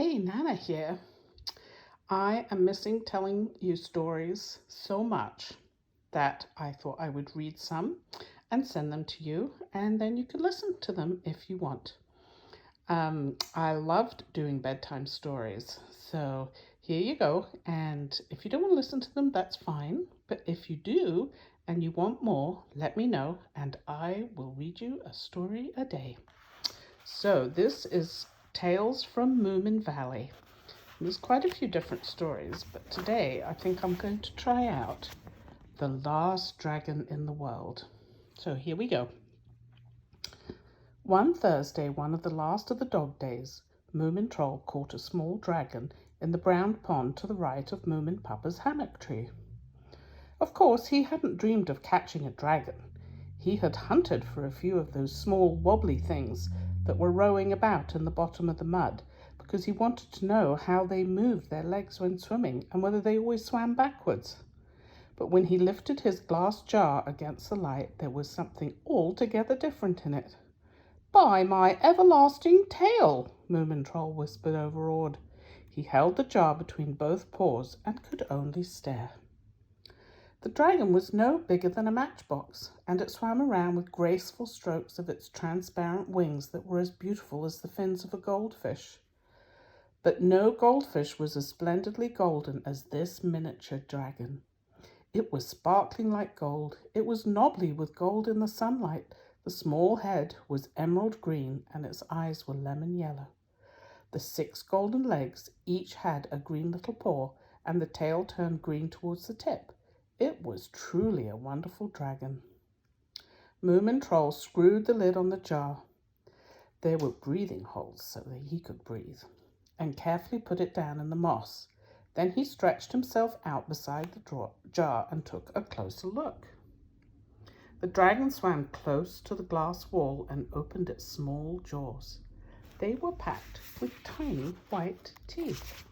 Hey, Nana here. I am missing telling you stories so much that I thought I would read some and send them to you, and then you can listen to them if you want. I loved doing bedtime stories, so here you go. And if you don't want to listen to them, that's fine. But if you do and you want more, let me know, and I will read you a story a day. So this is Tales from Moomin Valley. There's quite a few different stories, but today I think I'm going to try out The Last Dragon in the World. So here we go. One Thursday, one of the last of the dog days, Moomin Troll caught a small dragon in the brown pond to the right of Moomin Papa's hammock tree. Of course, he hadn't dreamed of catching a dragon. He had hunted for a few of those small wobbly things that were rowing about in the bottom of the mud, because he wanted to know how they moved their legs when swimming and whether they always swam backwards. But when he lifted his glass jar against the light, there was something altogether different in it. "By my everlasting tail!" Moomin Troll whispered overawed. He held the jar between both paws and could only stare. The dragon was no bigger than a matchbox, and it swam around with graceful strokes of its transparent wings that were as beautiful as the fins of a goldfish. But no goldfish was as splendidly golden as this miniature dragon. It was sparkling like gold. It was knobbly with gold in the sunlight. The small head was emerald green, and its eyes were lemon yellow. The 6 golden legs each had a green little paw, and the tail turned green towards the tip. It was truly a wonderful dragon. Moomin Troll screwed the lid on the jar. There were breathing holes so that he could breathe, and carefully put it down in the moss. Then he stretched himself out beside the jar and took a closer look. The dragon swam close to the glass wall and opened its small jaws. They were packed with tiny white teeth.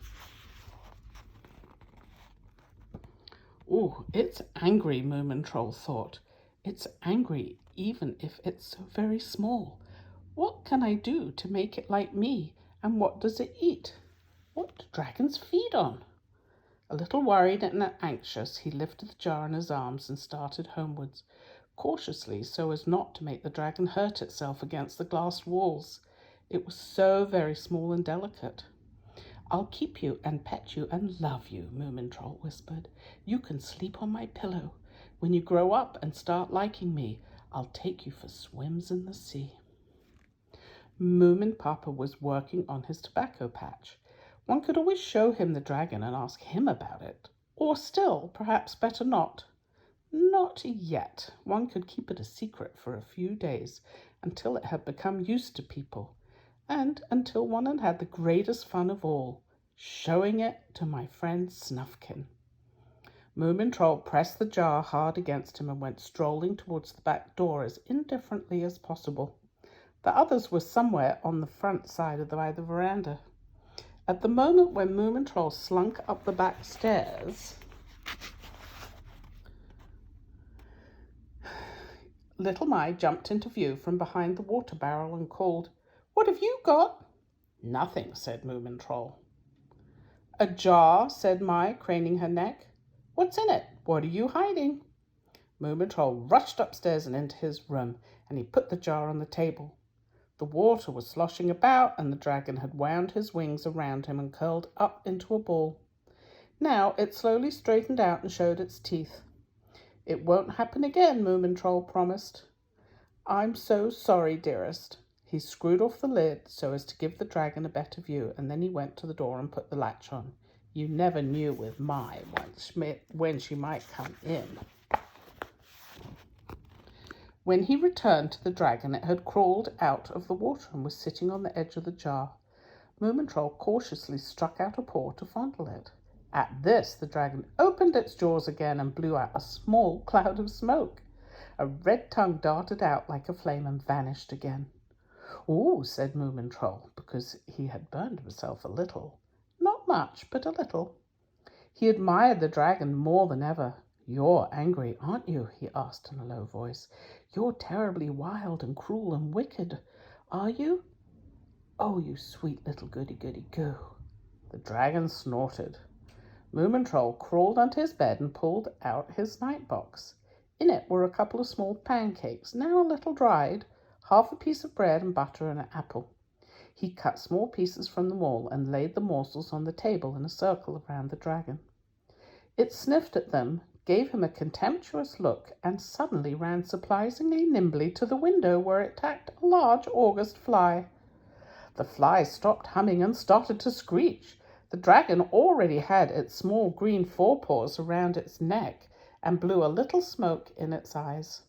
"Ooh, it's angry," Moomin Troll thought. "It's angry even if it's so very small. What can I do to make it like me, and what does it eat? What do dragons feed on?" A little worried and anxious, he lifted the jar in his arms and started homewards, cautiously so as not to make the dragon hurt itself against the glass walls. It was so very small and delicate. "I'll keep you and pet you and love you," Moomin Troll whispered. "You can sleep on my pillow. When you grow up and start liking me, I'll take you for swims in the sea." Moomin Papa was working on his tobacco patch. One could always show him the dragon and ask him about it. Or still, perhaps better not. Not yet. One could keep it a secret for a few days until it had become used to people, and until one had had the greatest fun of all, showing it to my friend Snufkin. Moomin Troll pressed the jar hard against him and went strolling towards the back door as indifferently as possible. The others were somewhere on the front side of the veranda. At the moment when Moomin Troll slunk up the back stairs, Little Mai jumped into view from behind the water barrel and called, "What have you got?" "Nothing," said Moomin Troll. "A jar," said Mai, craning her neck. "What's in it? What are you hiding?" Moomin Troll rushed upstairs and into his room, and he put the jar on the table. The water was sloshing about, and the dragon had wound his wings around him and curled up into a ball. Now it slowly straightened out and showed its teeth. "It won't happen again," Moomin Troll promised. "I'm so sorry, dearest." He screwed off the lid so as to give the dragon a better view, and then he went to the door and put the latch on. You never knew with Mai when she might come in. When he returned to the dragon, it had crawled out of the water and was sitting on the edge of the jar. Moomin Troll cautiously struck out a paw to fondle it. At this, the dragon opened its jaws again and blew out a small cloud of smoke. A red tongue darted out like a flame and vanished again. "Ooh," said Moomin Troll, because he had burned himself a little. Not much, but a little. He admired the dragon more than ever. "You're angry, aren't you?" he asked in a low voice. "You're terribly wild and cruel and wicked, are you? Oh, you sweet little goody-goody-goo." The dragon snorted. Moomintroll crawled under his bed and pulled out his night box. In it were a couple of small pancakes, now a little dried, half a piece of bread and butter, and an apple. He cut small pieces from them all and laid the morsels on the table in a circle around the dragon. It sniffed at them, gave him a contemptuous look, and suddenly ran surprisingly nimbly to the window where it tacked a large August fly. The fly stopped humming and started to screech. The dragon already had its small green forepaws around its neck and blew a little smoke in its eyes.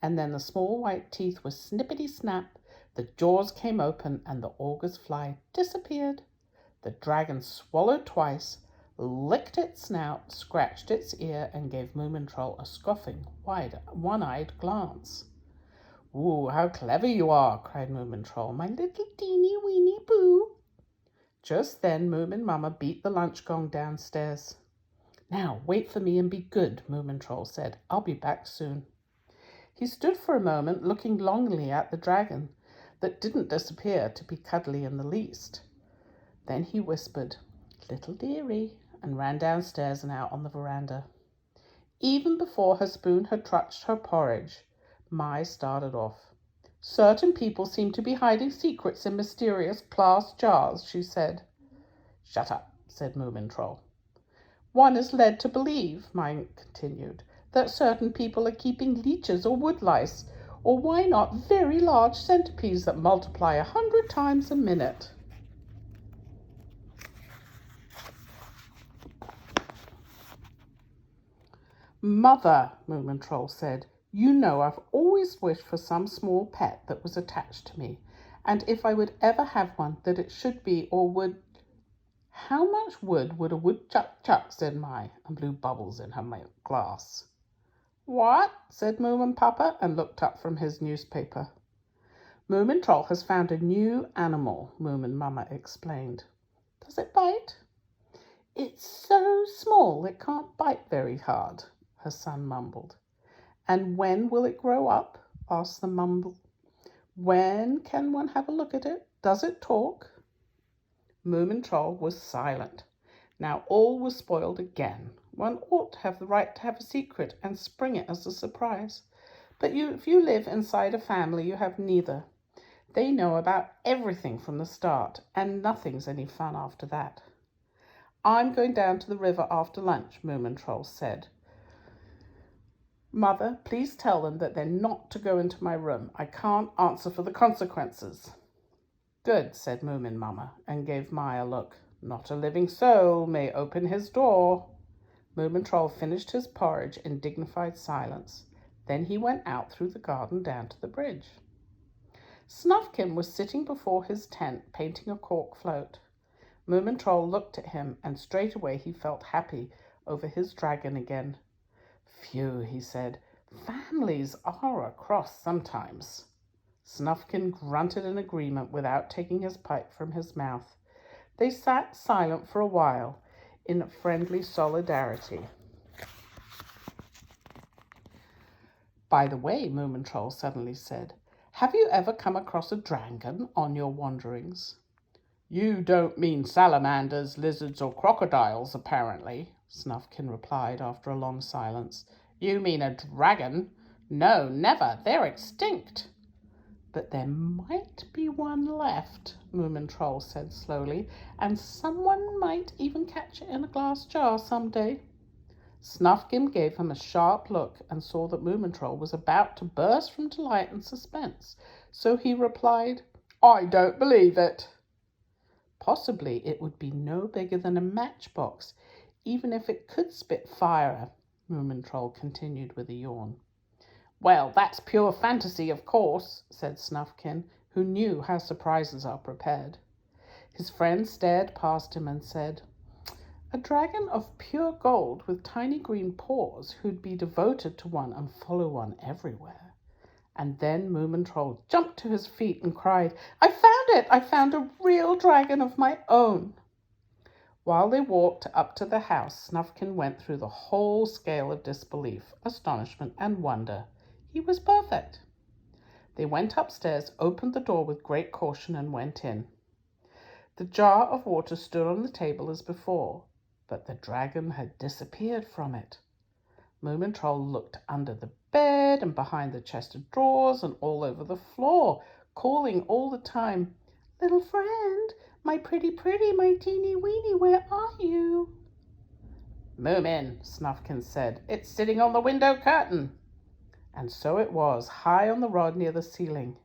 And then the small white teeth were snippety-snap, the jaws came open, and the August fly disappeared. The dragon swallowed twice, licked its snout, scratched its ear, and gave Moomintroll a scoffing, one-eyed glance. "Ooh, how clever you are!" cried Moomintroll, "my little teeny-weeny boo!" Just then Moomin Mamma beat the lunch gong downstairs. "Now, wait for me and be good," Moomintroll said. "I'll be back soon." He stood for a moment looking longingly at the dragon that didn't disappear to be cuddly in the least. Then he whispered, "Little dearie," and ran downstairs and out on the veranda. Even before her spoon had touched her porridge, Mai started off. "Certain people seem to be hiding secrets in mysterious glass jars," she said. "Shut up," said Moomintroll. "One is led to believe," Mai continued, "that certain people are keeping leeches or woodlice, or why not very large centipedes that multiply 100 times a minute." "Mother," Moomintroll said, "you know I've always wished for some small pet that was attached to me, and if I would ever have one, that it should be or would—" "How much wood would a woodchuck chuck?" said Mai, and blew bubbles in her milk glass. "What?" said Moomin Papa, and looked up from his newspaper. "Moomintroll has found a new animal," Moomin Mamma explained. "Does it bite?" "It's so small it can't bite very hard," her son mumbled. "And when will it grow up?" asked the mumble. "When can one have a look at it? Does it talk?" Moomintroll was silent. Now all was spoiled again. One ought to have the right to have a secret and spring it as a surprise. But if you live inside a family, you have neither. They know about everything from the start, and nothing's any fun after that. "I'm going down to the river after lunch," Moomintroll said. "Mother, please tell them that they're not to go into my room. I can't answer for the consequences." "Good," said Moomin Mamma, and gave Mai a look. "Not a living soul may open his door." Moomintroll finished his porridge in dignified silence. Then he went out through the garden down to the bridge. Snufkin was sitting before his tent painting a cork float. Moomintroll looked at him, and straightway he felt happy over his dragon again. "Phew," he said, "families are a cross sometimes." Snufkin grunted in agreement without taking his pipe from his mouth. They sat silent for a while in friendly solidarity. "By the way," Moomintroll suddenly said, "have you ever come across a dragon on your wanderings?" "You don't mean salamanders, lizards, or crocodiles, apparently," Snufkin replied after a long silence. "You mean a dragon? No, never. They're extinct." "But there might be one left," Moomintroll said slowly, "and someone might even catch it in a glass jar some day." Snufkin gave him a sharp look and saw that Moomintroll was about to burst from delight and suspense, so he replied, "I don't believe it." "Possibly it would be no bigger than a matchbox, even if it could spit fire," Moomintroll continued with a yawn. "Well, that's pure fantasy, of course," said Snufkin, who knew how surprises are prepared. His friend stared past him and said, "A dragon of pure gold with tiny green paws who'd be devoted to one and follow one everywhere." And then Moomintroll jumped to his feet and cried, "I found it! I found a real dragon of my own!" While they walked up to the house, Snufkin went through the whole scale of disbelief, astonishment, and wonder. He was perfect. They went upstairs, opened the door with great caution, and went in. The jar of water stood on the table as before, but the dragon had disappeared from it. Moomin Troll looked under the bed and behind the chest of drawers and all over the floor, calling all the time, "Little friend, my pretty, my teeny weeny, where are you?" "Moomin," Snufkin said, "it's sitting on the window curtain." And so it was, high on the rod near the ceiling.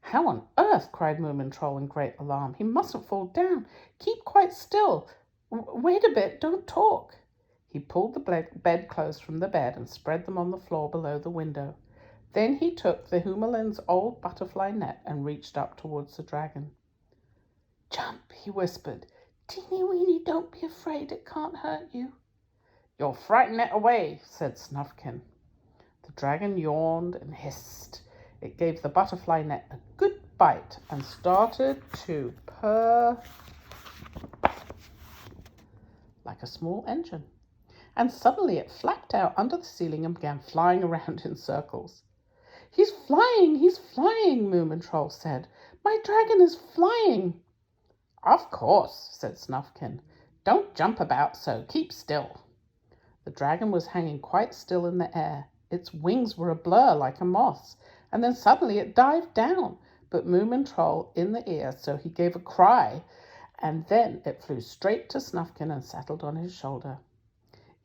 "How on earth?" cried Moomin Troll in great alarm. "He mustn't fall down. Keep quite still. Wait a bit, don't talk." He pulled the bedclothes from the bed and spread them on the floor below the window. Then he took the Hoomalin's old butterfly net and reached up towards the dragon. "Jump," he whispered. "Teeny weeny, don't be afraid, it can't hurt you." "You'll frighten it away," said Snufkin. The dragon yawned and hissed. It gave the butterfly net a good bite and started to purr like a small engine. And suddenly it flapped out under the ceiling and began flying around in circles. He's flying, Moomin Troll said. "My dragon is flying." "Of course," said Snufkin. "Don't jump about so, keep still." The dragon was hanging quite still in the air. Its wings were a blur like a moth's, and then suddenly it dived down, but Moomin Troll in the ear, so he gave a cry, and then it flew straight to Snufkin and settled on his shoulder.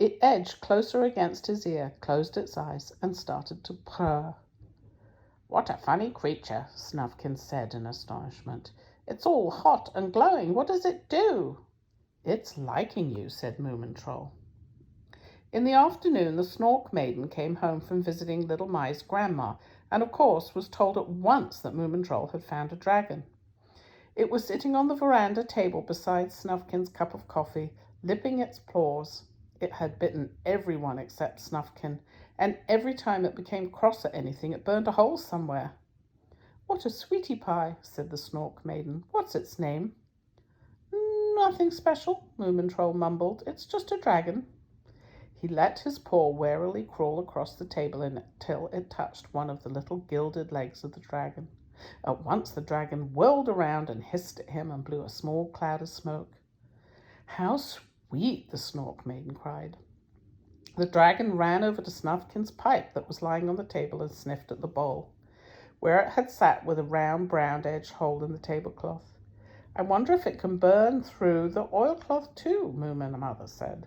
It edged closer against his ear, closed its eyes, and started to purr. "What a funny creature," Snufkin said in astonishment. "It's all hot and glowing. What does it do?" "It's liking you," said Moomin Troll. In the afternoon, the Snork Maiden came home from visiting Little Mai's grandma, and of course was told at once that Moomin Troll had found a dragon. It was sitting on the veranda table beside Snufkin's cup of coffee, lipping its paws. It had bitten everyone except Snufkin, and every time it became cross at anything, it burned a hole somewhere. "What a sweetie pie," said the Snork Maiden. "What's its name?" "Nothing special," Moomin Troll mumbled. "It's just a dragon." He let his paw warily crawl across the table until it touched one of the little gilded legs of the dragon. At once the dragon whirled around and hissed at him and blew a small cloud of smoke. "How sweet!" the Snork Maiden cried. The dragon ran over to Snufkin's pipe that was lying on the table and sniffed at the bowl, where it had sat with a round brown-edged hole in the tablecloth. "I wonder if it can burn through the oilcloth too," Moomin Mother said.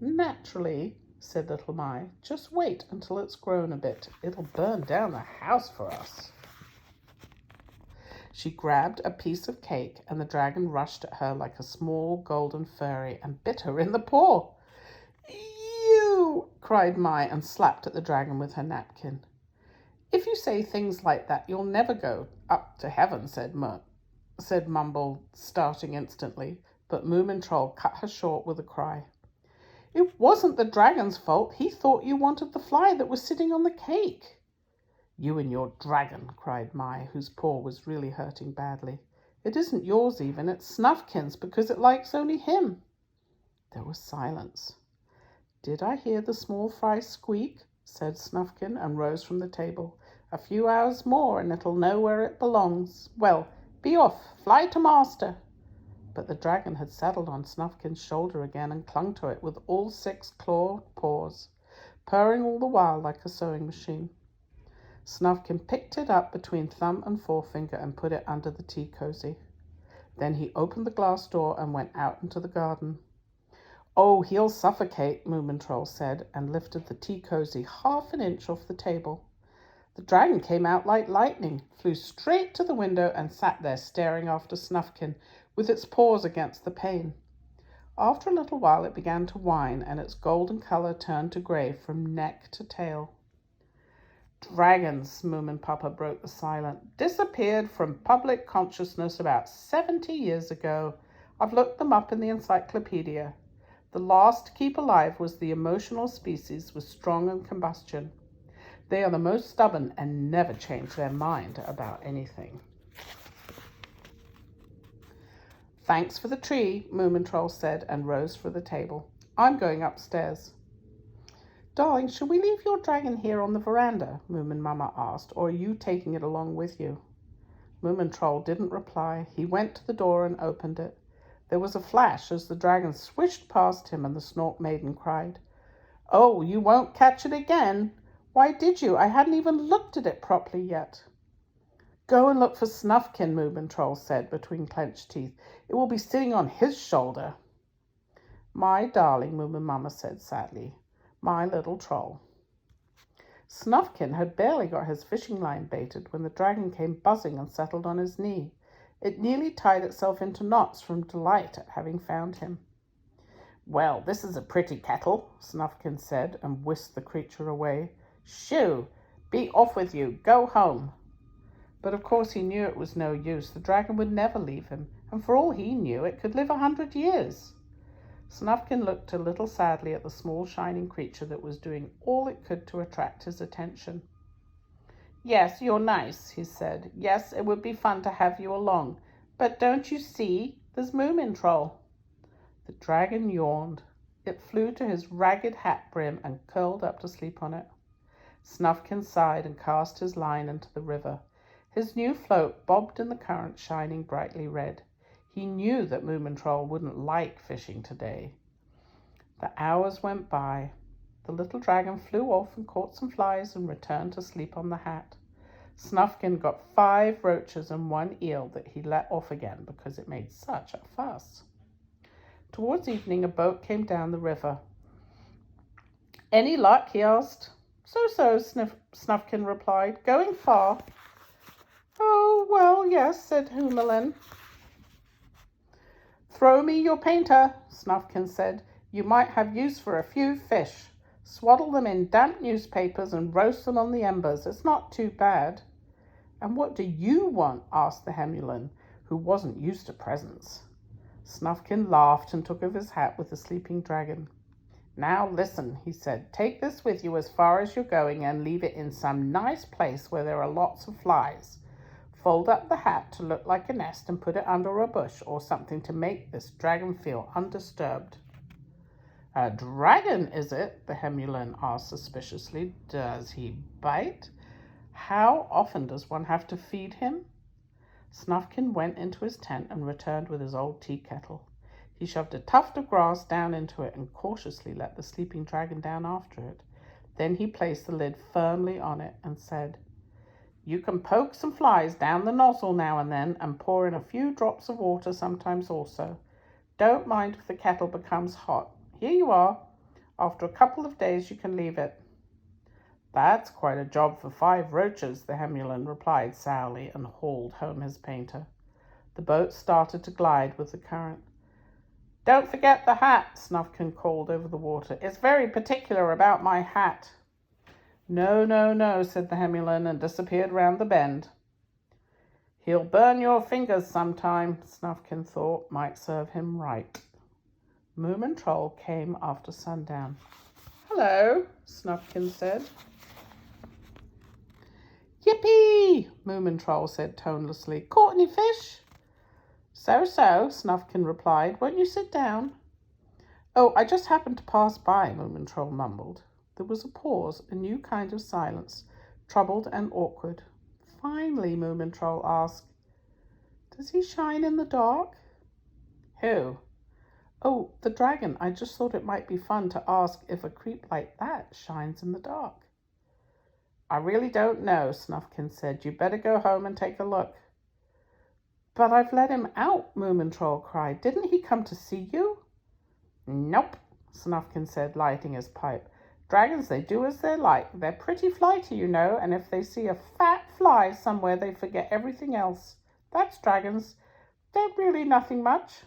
"Naturally," said Little Mai. "Just wait until it's grown a bit. It'll burn down the house for us." She grabbed a piece of cake, and the dragon rushed at her like a small golden fairy and bit her in the paw. "You!" cried Mai, and slapped at the dragon with her napkin. "If you say things like that, you'll never go up to heaven," said Mumble, starting instantly, but Moomin Troll cut her short with a cry. "It wasn't the dragon's fault. He thought you wanted the fly that was sitting on the cake." "You and your dragon," cried Mai, whose paw was really hurting badly. "It isn't yours even, it's Snufkin's, because it likes only him." There was silence. "Did I hear the small fry squeak?" said Snufkin, and rose from the table. "A few hours more and it'll know where it belongs. Well, be off, fly to master." But the dragon had settled on Snufkin's shoulder again and clung to it with all 6 clawed paws, purring all the while like a sewing machine. Snufkin picked it up between thumb and forefinger and put it under the tea cosy. Then he opened the glass door and went out into the garden. "Oh, he'll suffocate," Moomin Troll said, and lifted the tea cosy half an inch off the table. The dragon came out like lightning, flew straight to the window, and sat there staring after Snufkin with its paws against the pane. After a little while it began to whine, and its golden colour turned to grey from neck to tail. "Dragons," Moomin Papa broke the silence, "disappeared from public consciousness about 70 years ago. I've looked them up in the encyclopedia. The last to keep alive was the emotional species with strong combustion. They are the most stubborn and never change their mind about anything." "Thanks for the tree," Moomin Troll said, and rose for the table. "I'm going upstairs." "Darling, shall we leave your dragon here on the veranda?" Moomin Mama asked, "or are you taking it along with you?" Moomintroll didn't reply. He went to the door and opened it. There was a flash as the dragon swished past him, and the Snork Maiden cried, "Oh, you won't catch it again? Why did you? I hadn't even looked at it properly yet." "Go and look for Snufkin," Moomintroll said between clenched teeth. "It will be sitting on his shoulder." "My darling," Moomin Mamma said sadly. "My little troll." Snufkin had barely got his fishing line baited when the dragon came buzzing and settled on his knee. It nearly tied itself into knots from delight at having found him. "Well, this is a pretty kettle," Snufkin said, and whisked the creature away. "Shoo! Be off with you! Go home!" But of course he knew it was no use. The dragon would never leave him, and for all he knew, it could live 100 years. Snufkin looked a little sadly at the small shining creature that was doing all it could to attract his attention. "Yes, you're nice," he said. "Yes, it would be fun to have you along. But don't you see? There's Moomintroll." The dragon yawned. It flew to his ragged hat brim and curled up to sleep on it. Snufkin sighed and cast his line into the river. His new float bobbed in the current, shining brightly red. He knew that Moomintroll wouldn't like fishing today. The hours went by. The little dragon flew off and caught some flies and returned to sleep on the hat. Snufkin got 5 roaches and 1 eel that he let off again because it made such a fuss. Towards evening, a boat came down the river. "Any luck?" he asked. So, Snufkin replied. "Going far?" "Oh, well, yes," said Houmelin. "Throw me your painter," Snufkin said. "You might have use for a few fish. Swaddle them in damp newspapers and roast them on the embers. It's not too bad." "And what do you want?" asked the Hemulin, who wasn't used to presents. Snufkin laughed and took off his hat with the sleeping dragon. "Now listen," he said. "Take this with you as far as you're going and leave it in some nice place where there are lots of flies. Fold up the hat to look like a nest and put it under a bush or something to make this dragon feel undisturbed." "A dragon, is it?" the Hemulin asked suspiciously. "Does he bite? How often does one have to feed him?" Snufkin went into his tent and returned with his old tea kettle. He shoved a tuft of grass down into it and cautiously let the sleeping dragon down after it. Then he placed the lid firmly on it and said, "You can poke some flies down the nozzle now and then and pour in a few drops of water sometimes also. Don't mind if the kettle becomes hot. Here you are. After a couple of days you can leave it." "That's quite a job for 5 roaches," the Hemulin replied sourly and hauled home his painter. The boat started to glide with the current. "Don't forget the hat," Snufkin called over the water. "It's very particular about my hat." No, said the Hemulin and disappeared round the bend. "He'll burn your fingers sometime," Snufkin thought might serve him right. Moomintroll came after sundown. "Hello," Snufkin said. "Yippee!" Moomintroll said tonelessly. "Caught any fish?" So, Snufkin replied. "Won't you sit down?" "Oh, I just happened to pass by," Moomintroll mumbled. There was a pause, a new kind of silence, troubled and awkward. Finally, Moomintroll asked, "Does he shine in the dark?" "Who?" "Oh, the dragon. I just thought it might be fun to ask if a creep like that shines in the dark." "I really don't know," Snufkin said. "You'd better go home and take a look." "But I've let him out," Moomintroll cried. "Didn't he come to see you?" "Nope," Snufkin said, lighting his pipe. "Dragons, they do as they like. They're pretty flighty, you know, and if they see a fat fly somewhere, they forget everything else. That's dragons. They're really nothing much."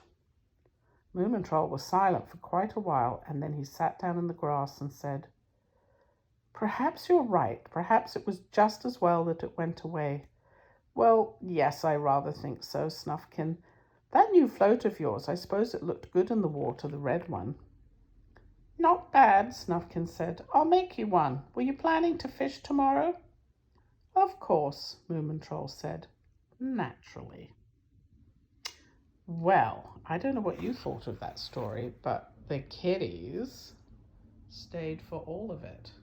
Moomintroll was silent for quite a while, and then he sat down in the grass and said, "Perhaps you're right. Perhaps it was just as well that it went away." "Well, yes, I rather think so, Snufkin. That new float of yours, I suppose it looked good in the water, the red one." "Not bad," Snufkin said. "I'll make you one. Were you planning to fish tomorrow?" "Of course," Moomintroll said. "Naturally." Well, I don't know what you thought of that story, but the kiddies stayed for all of it.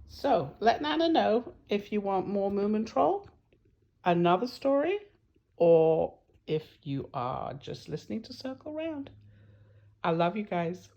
So let Nana know if you want more Moomintroll. another story, or if you are just listening to Circle Round. I love you guys.